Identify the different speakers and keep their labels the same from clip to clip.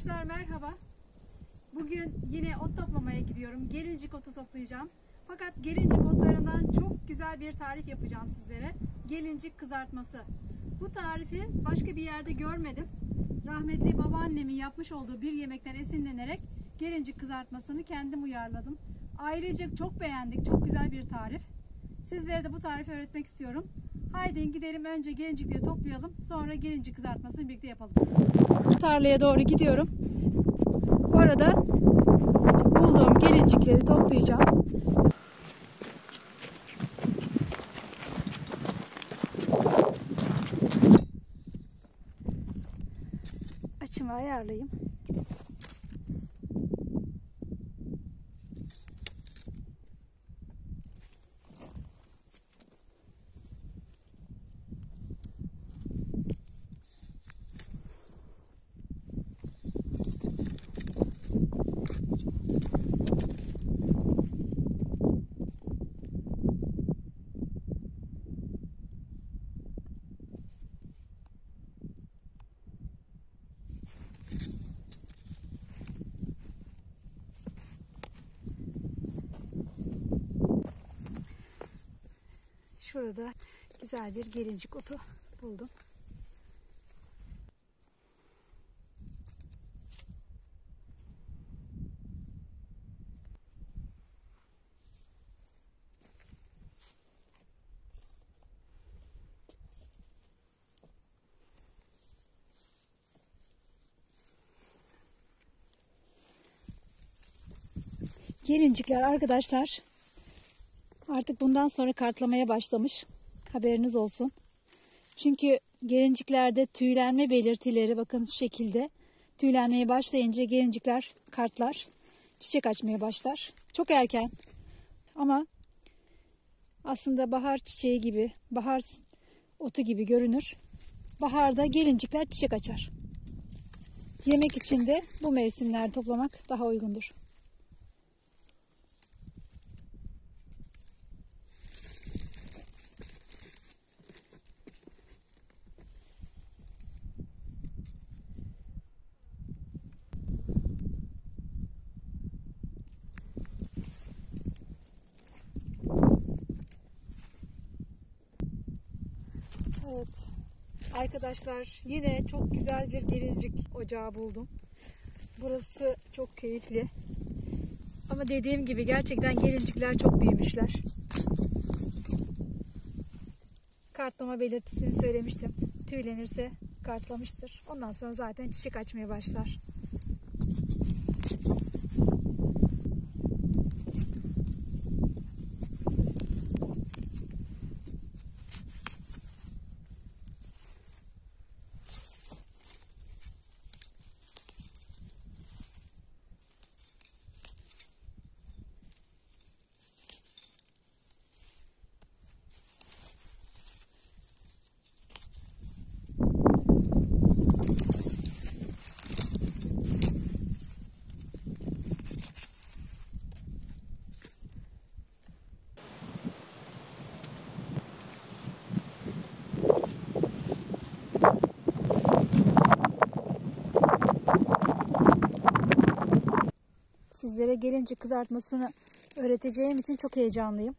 Speaker 1: Arkadaşlar merhaba. Bugün yine ot toplamaya gidiyorum. Gelincik otu toplayacağım. Fakat gelincik otlarından çok güzel bir tarif yapacağım sizlere. Gelincik kızartması. Bu tarifi başka bir yerde görmedim. Rahmetli babaannemin yapmış olduğu bir yemekten esinlenerek gelincik kızartmasını kendim uyarladım. Ailecek çok beğendik. Çok güzel bir tarif. Sizlere de bu tarifi öğretmek istiyorum. Haydi gidelim, önce gelincikleri toplayalım. Sonra gelincik kızartmasını birlikte yapalım. Tarlaya doğru gidiyorum. Orada bulduğum gelincikleri toplayacağım. Açımı ayarlayayım. Şurada güzel bir gelincik otu buldum. Gelincikler arkadaşlar artık bundan sonra kartlamaya başlamış. Haberiniz olsun. Çünkü gelinciklerde tüylenme belirtileri bakın şu şekilde. Tüylenmeye başlayınca gelincikler kartlar. Çiçek açmaya başlar. Çok erken ama aslında bahar çiçeği gibi, bahar otu gibi görünür. Baharda gelincikler çiçek açar. Yemek için de bu mevsimlerde toplamak daha uygundur. Evet arkadaşlar, yine çok güzel bir gelincik ocağı buldum. Burası çok keyifli. Ama dediğim gibi gerçekten gelincikler çok büyümüşler. Kartlama belirtisini söylemiştim. Tüylenirse kartlamıştır. Ondan sonra zaten çiçek açmaya başlar. Sizlere gelincik kızartmasını öğreteceğim için çok heyecanlıyım.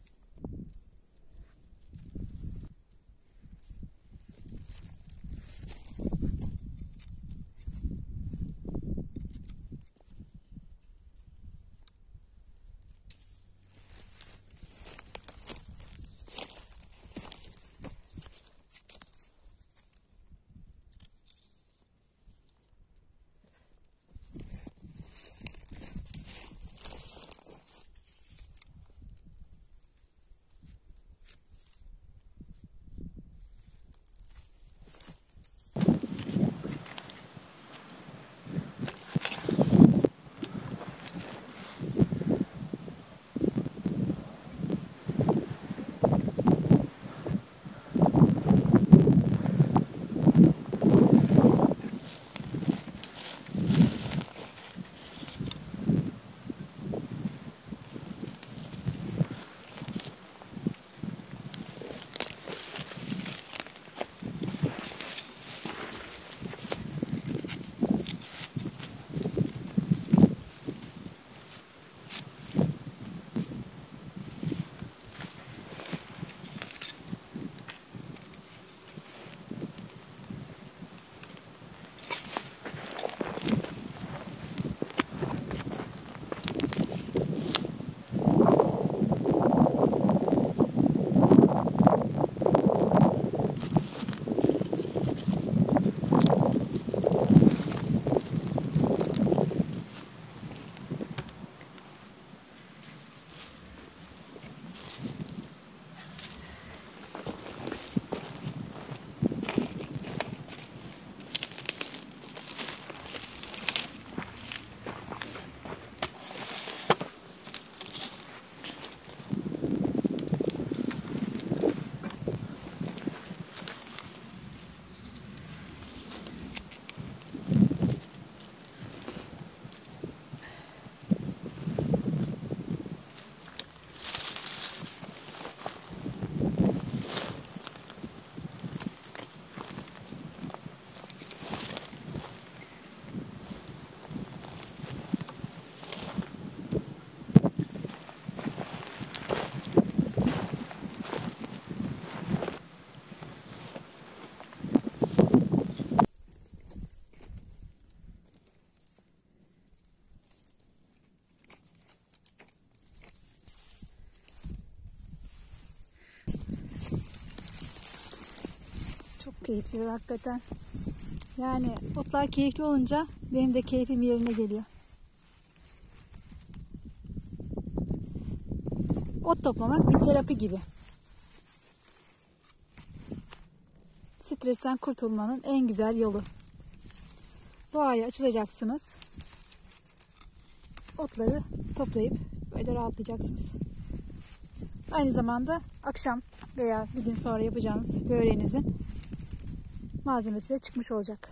Speaker 1: keyifli hakikaten. Yani otlar keyifli olunca benim de keyfim yerine geliyor. Ot toplamak bir terapi gibi. Stresten kurtulmanın en güzel yolu. Doğaya açılacaksınız. Otları toplayıp böyle rahatlayacaksınız. Aynı zamanda akşam veya bir gün sonra yapacağınız böreğinizin malzemesi de çıkmış olacak.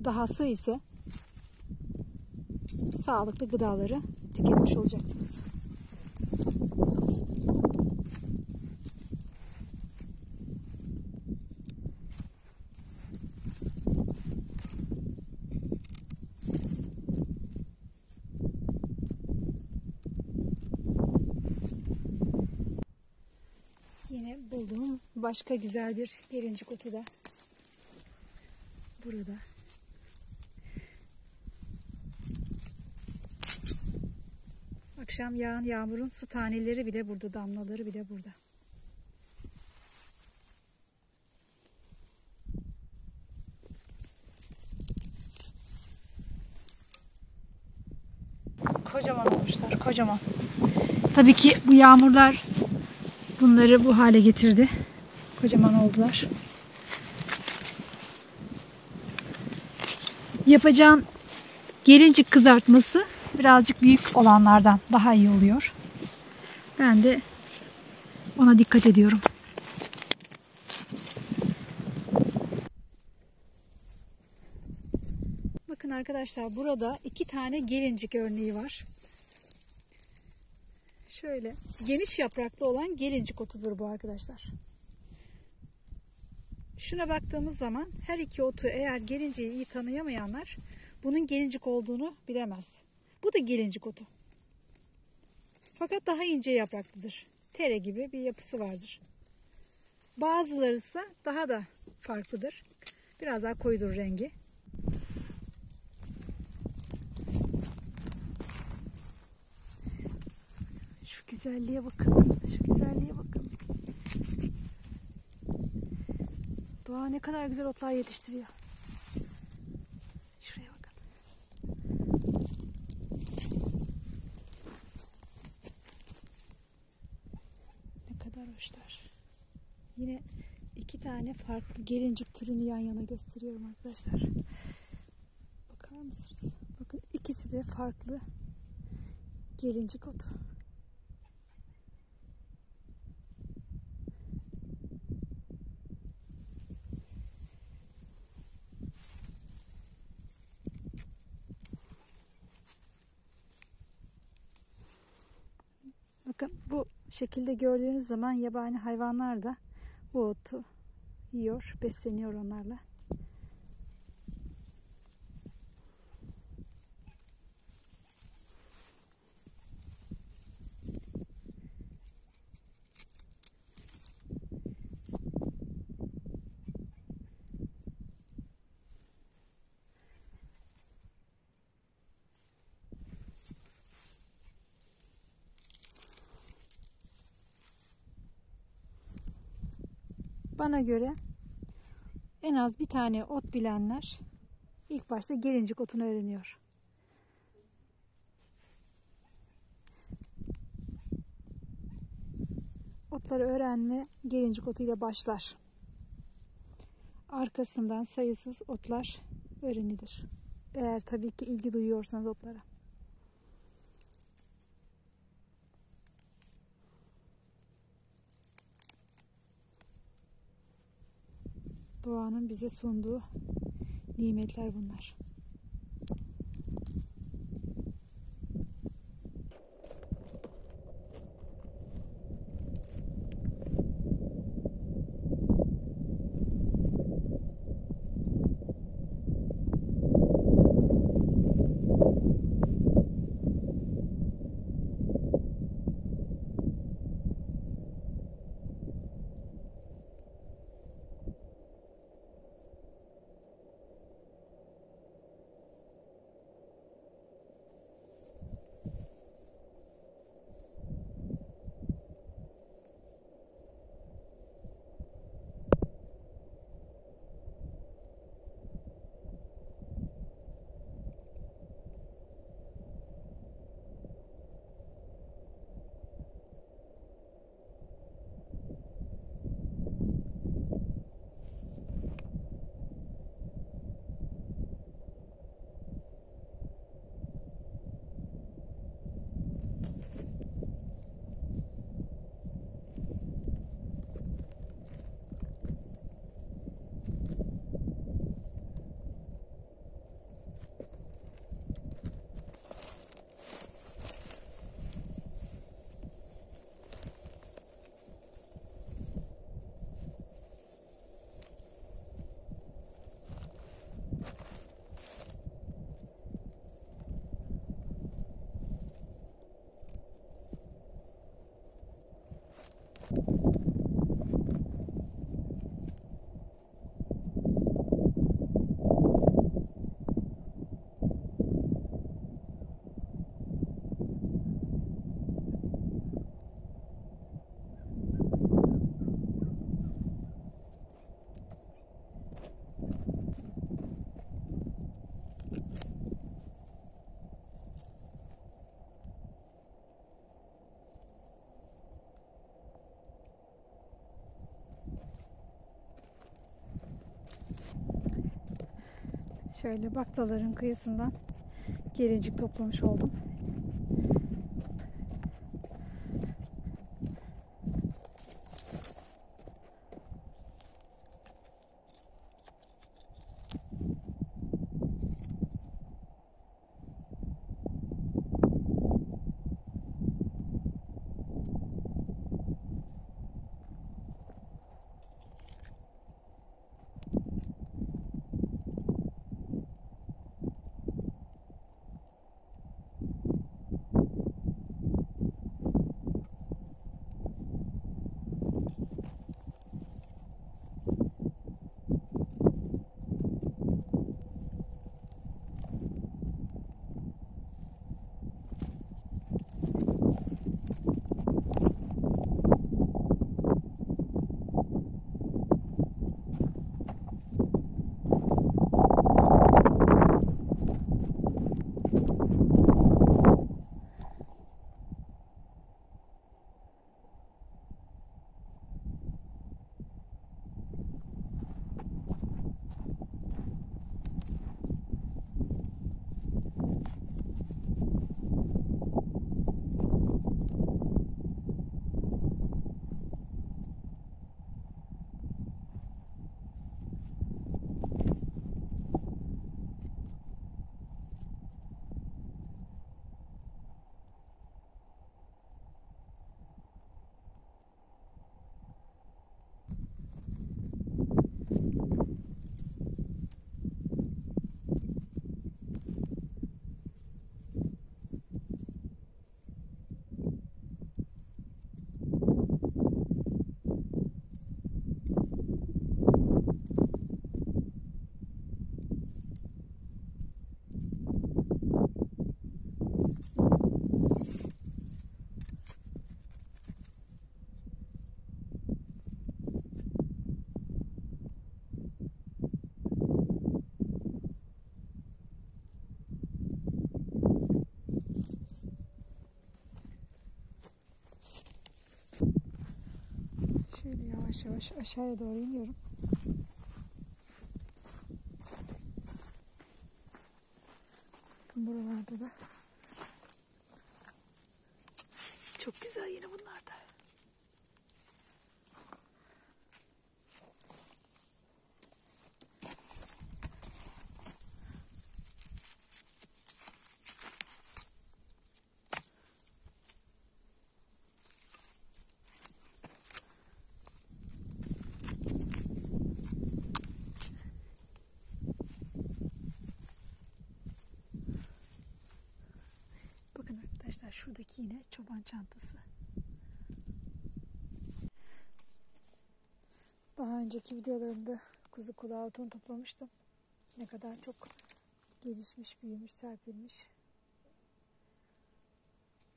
Speaker 1: Dahası ise sağlıklı gıdaları tüketmiş olacaksınız. Yine bulduğum başka güzel bir gelincik otu da burada. Akşam yağan yağmurun su taneleri bile burada, damlaları bile burada. Kocaman olmuşlar, kocaman. Tabii ki bu yağmurlar bunları bu hale getirdi. Kocaman oldular. Yapacağım gelincik kızartması birazcık büyük olanlardan daha iyi oluyor. Ben de ona dikkat ediyorum. Bakın arkadaşlar, burada 2 tane gelincik örneği var. Şöyle geniş yapraklı olan gelincik otudur bu arkadaşlar. Şuna baktığımız zaman her iki otu eğer gelinciği iyi tanıyamayanlar bunun gelincik olduğunu bilemez. Bu da gelincik otu. Fakat daha ince yapraklıdır. Tere gibi bir yapısı vardır. Bazıları ise daha da farklıdır. Biraz daha koyudur rengi. Şu güzelliğe bakın. Şu güzelliğe bakın. Doğa ne kadar güzel otlar yetiştiriyor. Şuraya bakın. Ne kadar hoşlar. Yine 2 tane farklı gelincik türünü yan yana gösteriyorum arkadaşlar. Bakar mısınız? Bakın, ikisi de farklı gelincik otu. Bakın, bu şekilde gördüğünüz zaman yabani hayvanlar da bu otu yiyor, besleniyor onlarla. Bana göre en az bir tane ot bilenler ilk başta gelincik otunu öğreniyor. Otları öğrenme gelincik otuyla başlar. Arkasından sayısız otlar öğrenilir. Eğer tabii ki ilgi duyuyorsanız otlara. Doğanın bize sunduğu nimetler bunlar. Şöyle baklaların kıyısından gelincik toplamış oldum. Şöyle yavaş yavaş aşağıya doğru iniyorum. Bakın buralarda da çok güzel yine bunlar da. Bakın arkadaşlar, şuradaki yine çoban çantası. Daha önceki videolarımda kuzu kulağı otunu toplamıştım. Ne kadar çok gelişmiş, büyümüş, serpilmiş.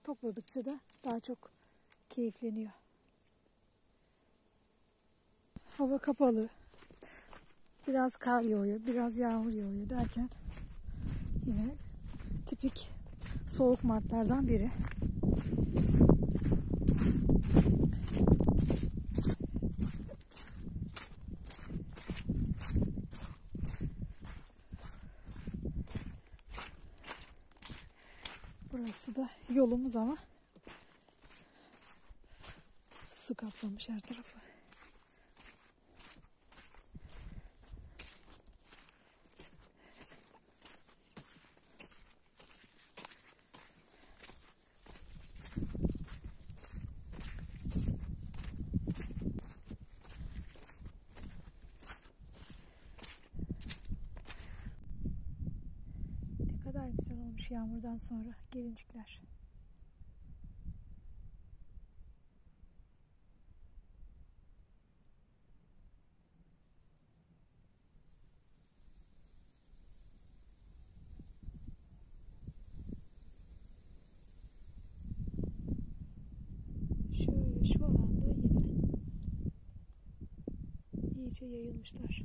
Speaker 1: Topladıkça da daha çok keyifleniyor. Hava kapalı. Biraz kar yağıyor, biraz yağmur yağıyor derken yine tipik soğuk martlardan biri. Burası da yolumuz ama su kaplamış her tarafı. Ne kadar güzel olmuş yağmurdan sonra gelincikler. iyice yayılmışlar.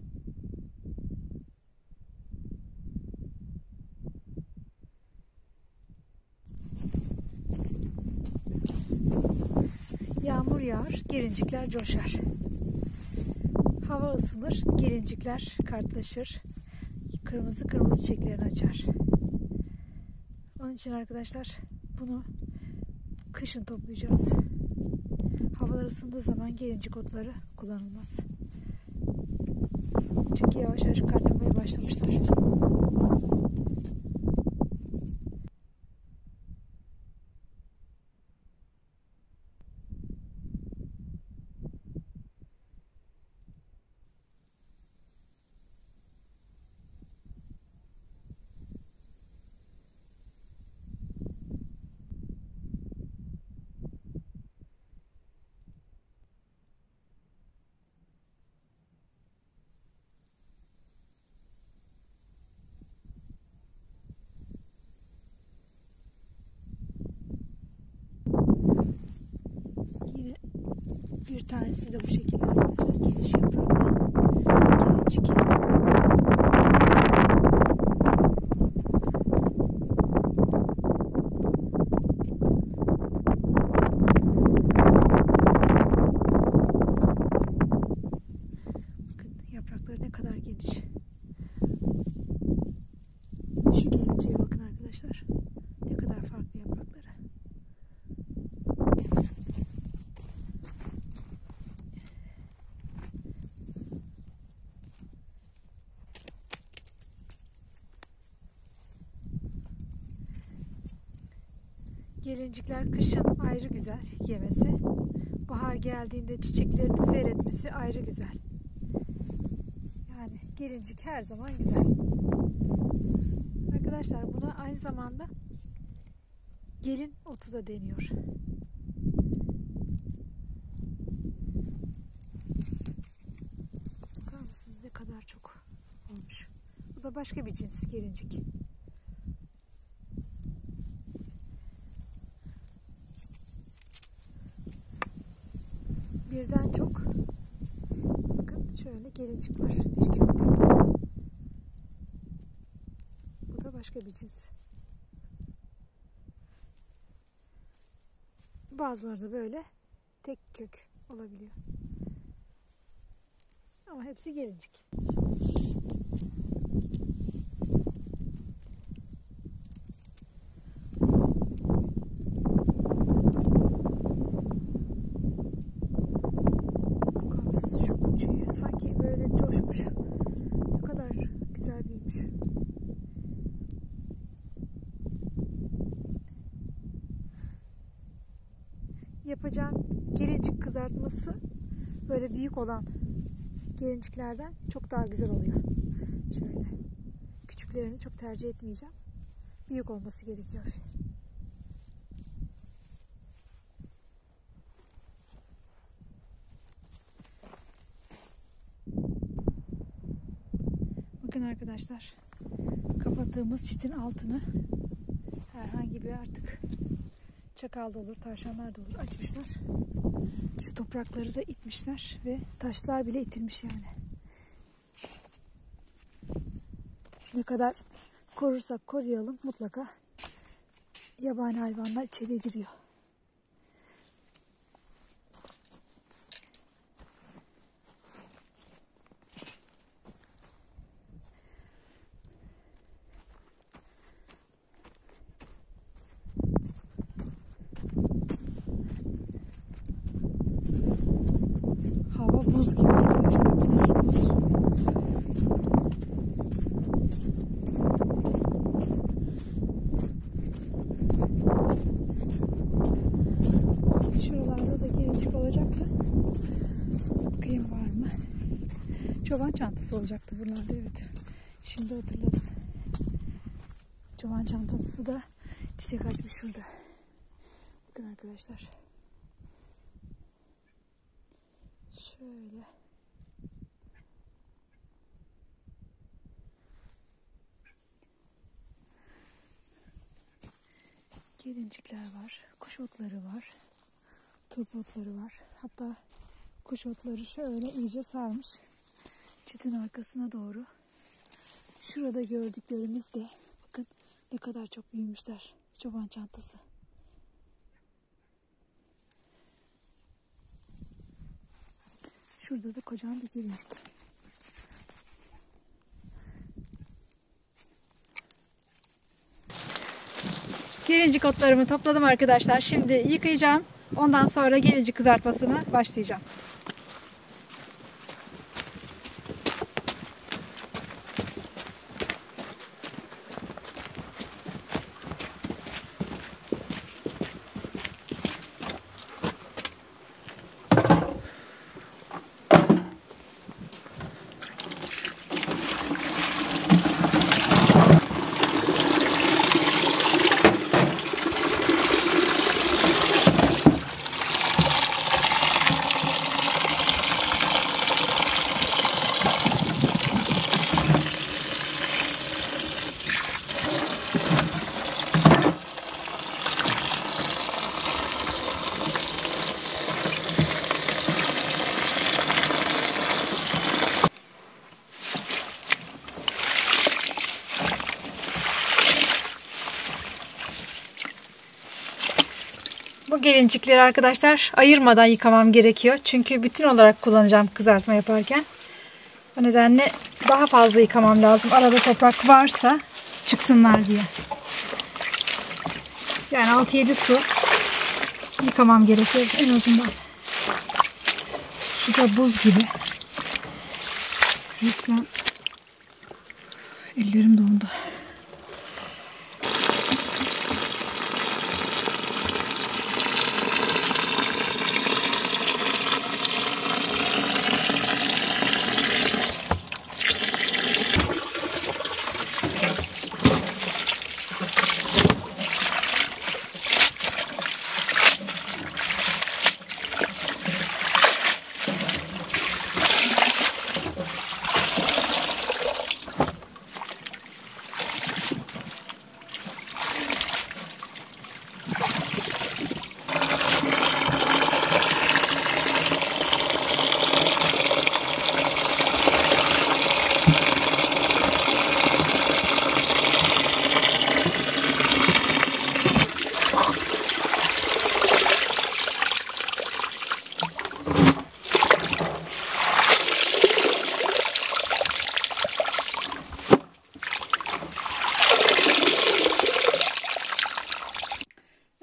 Speaker 1: Yağmur yağar, gelincikler coşar. Hava ısınır, gelincikler kartlaşır. Kırmızı kırmızı çiçeklerini açar. Onun için arkadaşlar bunu kışın toplayacağız. Havalar ısındığı zaman gelincik otları kullanılmaz. Çünkü yavaş yavaş kartlamaya başlamışlar. Yine bir tanesi de bu şekilde arkadaşlar, geniş yapraklı gelincik. Bakın yaprakları ne kadar geniş. Şu gelinciye bakın arkadaşlar. Ne kadar farklı yaprakları. Gelincikler kışın ayrı güzel yemesi. Bahar geldiğinde çiçeklerini seyretmesi ayrı güzel. Yani gelincik her zaman güzel. Arkadaşlar buna aynı zamanda gelin otu da deniyor. Bakar mısınız ne kadar çok olmuş. Bu da başka bir cins gelincik. Birden çok, bakın şöyle gelincik var bir kökte. Bu da başka bir cins. Bazıları da böyle tek kök olabiliyor. Ama hepsi gelincik. Sanki böyle coşmuş. Ne kadar güzel büyümüş. Yapacağım gelincik kızartması böyle büyük olan gelinciklerden çok daha güzel oluyor. Şöyle. Küçüklerini çok tercih etmeyeceğim. Büyük olması gerekiyor. Bakın arkadaşlar, kapattığımız çitin altını herhangi bir artık çakal da olur, tavşanlar da olur açmışlar. Şu toprakları da itmişler ve taşlar bile itilmiş yani. Ne kadar korursak koruyalım mutlaka yabani hayvanlar içeriye giriyor. Hava buz gibi arkadaşlar. Buz. Şuralarda da gelincik olacaktı. Bakayım var mı? Çoban çantası olacaktı buralarda, evet. Şimdi hatırladım. Çoban çantası da çiçek açmış şurada. Bakın arkadaşlar. Şöyle. Gelincikler var. Kuş otları var. Turp otları var. Hatta kuş otları şöyle iyice sarmış. çitin arkasına doğru. Şurada gördüklerimiz de bakın ne kadar çok büyümüşler. Çoban çantası. Şurada da kocaman bir gelincik. Gelincik otlarımı topladım arkadaşlar. Şimdi yıkayacağım. Ondan sonra gelincik kızartmasına başlayacağım. Bu gelincikleri arkadaşlar ayırmadan yıkamam gerekiyor. Çünkü bütün olarak kullanacağım kızartma yaparken. O nedenle daha fazla yıkamam lazım. Arada toprak varsa çıksınlar diye. Yani 6-7 su yıkamam gerekiyor en azından. Şu da buz gibi. Resmen ellerim dondu.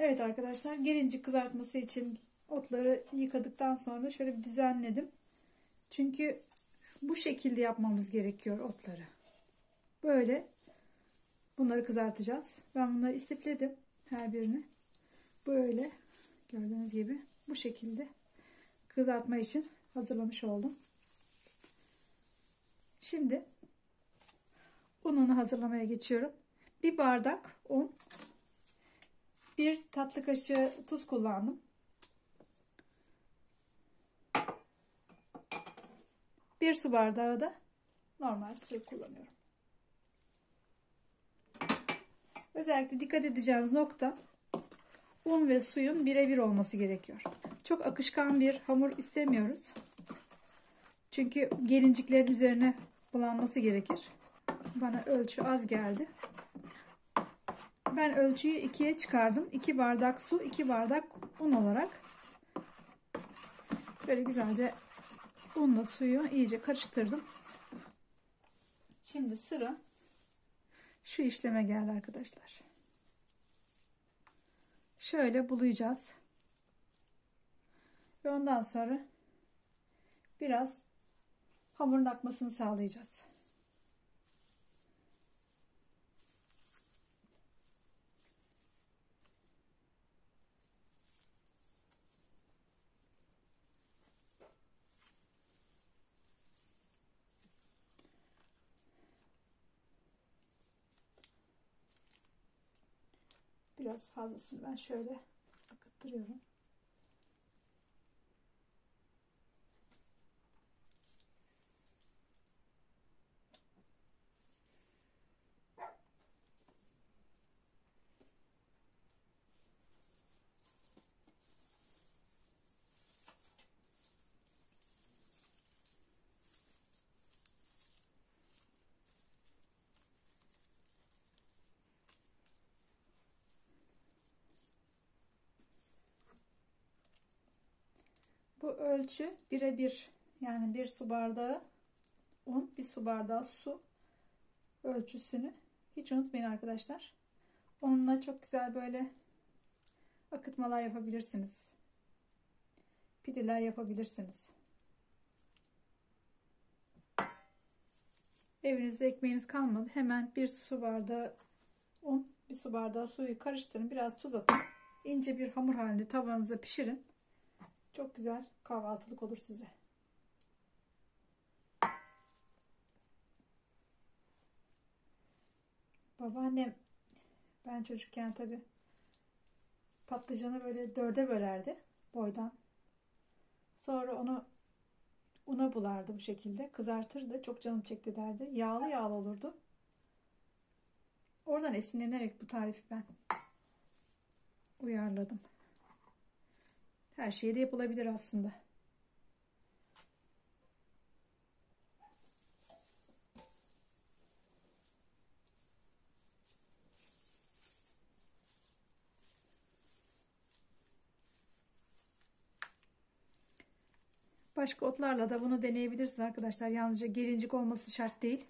Speaker 1: Evet arkadaşlar, gelincik kızartması için otları yıkadıktan sonra şöyle bir düzenledim. Çünkü bu şekilde yapmamız gerekiyor otları. Böyle bunları kızartacağız. Ben bunları istifledim her birini. Böyle gördüğünüz gibi bu şekilde kızartma için hazırlamış oldum. Şimdi ununu hazırlamaya geçiyorum. Bir bardak un. 1 tatlı kaşığı tuz kullandım. 1 su bardağı da normal su kullanıyorum. Özellikle dikkat edeceğiniz nokta un ve suyun birebir olması gerekiyor. Çok akışkan bir hamur istemiyoruz. Çünkü gelinciklerin üzerine bulanması gerekir. Bana ölçü az geldi. Ben ölçüyü 2'ye çıkardım. 2 bardak su, 2 bardak un olarak. Böyle güzelce unla suyu iyice karıştırdım. Şimdi sıra şu işleme geldi arkadaşlar. Şöyle bulayacağız. Ve ondan sonra biraz hamurun akmasını sağlayacağız. Biraz fazlasını ben şöyle akıttırıyorum. Bu ölçü birebir, yani bir su bardağı un, bir su bardağı su ölçüsünü hiç unutmayın arkadaşlar. Onunla çok güzel böyle akıtmalar yapabilirsiniz. Pideler yapabilirsiniz. Evinizde ekmeğiniz kalmadı. Hemen bir su bardağı un, bir su bardağı suyu karıştırın. Biraz tuz atın. İnce bir hamur halinde tavanıza pişirin. Çok güzel kahvaltılık olur size. Babaannem, ben çocukken tabii patlıcanı böyle dörde bölerdi boydan. Sonra onu una bulardı bu şekilde. Kızartırdı. Çok canım çekti derdi. Yağlı yağlı olurdu. Oradan esinlenerek bu tarifi ben uyarladım. Her şeyde yapılabilir aslında. Başka otlarla da bunu deneyebilirsiniz arkadaşlar. Yalnızca gelincik olması şart değil.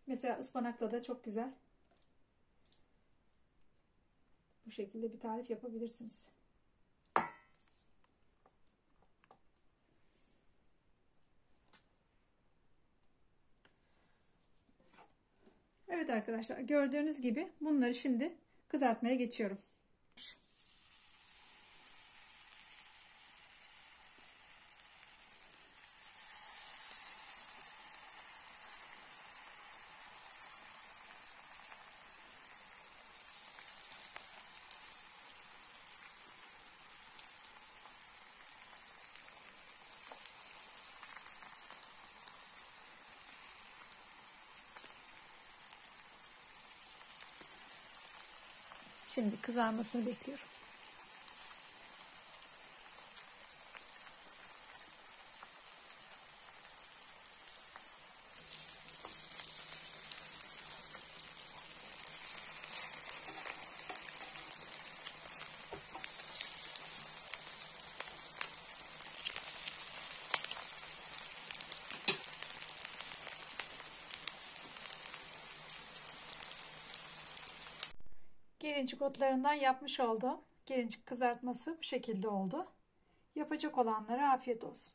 Speaker 1: Mesela ıspanakla da çok güzel bu şekilde bir tarif yapabilirsiniz. Evet arkadaşlar, gördüğünüz gibi bunları şimdi kızartmaya geçiyorum. Şimdi kızarmasını bekliyorum. Gelincik otlarından yapmış olduğum gelincik kızartması bu şekilde oldu. Yapacak olanlara afiyet olsun.